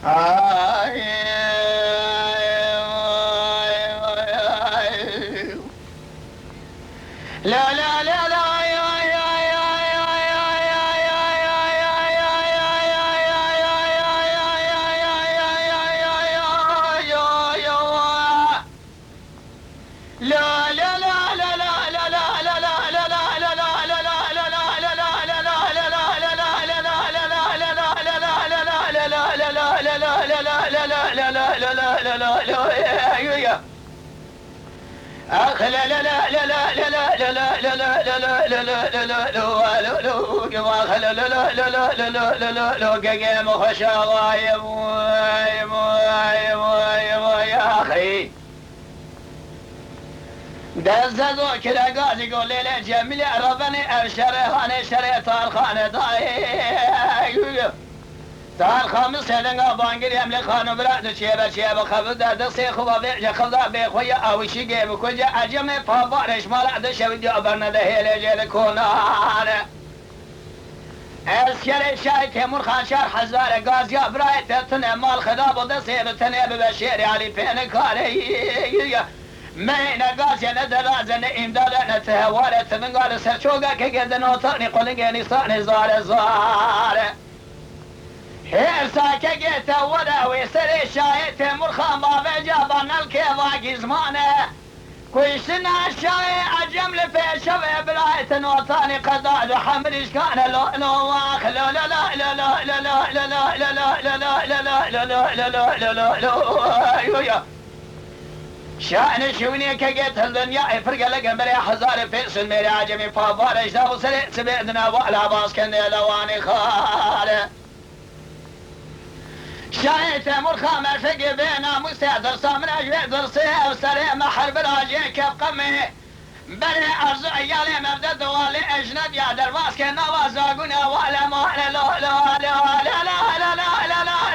لا لا لا لا اخ لا لا لا لا لا لا لا لا لا لا لا لا لا لا لا لا يا اخي دزدو كلا قاعد يقول لي جميل ربني الشريخاني شريطان خانه دار خامس هلنگا بانگری املی خانو برادو چیه با خبر درد سیخو و بیعجا خلدا بیخوی آوشی گیب کجا عجم پاوارش مالعد شوید یا برنده هیلی جیل کنانه اسکر شای تیمور خان شهر حزار گازیا برای تتنه مال خدا بوده سیب تنه ببشیر علی پین کاری من قاسي ندرازن امداد نتهوارت من قال سرچوغا که گردن اوتانی قلنگی نسان زار هرسا که گیت وداوی سر شای تیمور خان بابه جابان الکیوا گزمانه كويسنا الشاي عجم لفيشه بلايت نوطاني قضاء حمرش كان لو واخ لا لا لا لا لا لا لا لا لا لا لا لا لا لا لا لا لا لا شأن شوني كجت الدنيا فرق لقى بري حزار فيس الميري عجمي فابار اجدا وسرع سبعدنا وعلى باس كان لواني خاله شاي تيمور خامر فقي بينا مستعدر صامن اجوي درسيه وسريع محر براجي كيف قمي بني ارزو عيالي مبدا دوالي اجند يا درواس كنا وازاقنا وعلى ما لا لا لا لا لا لا لا لا لا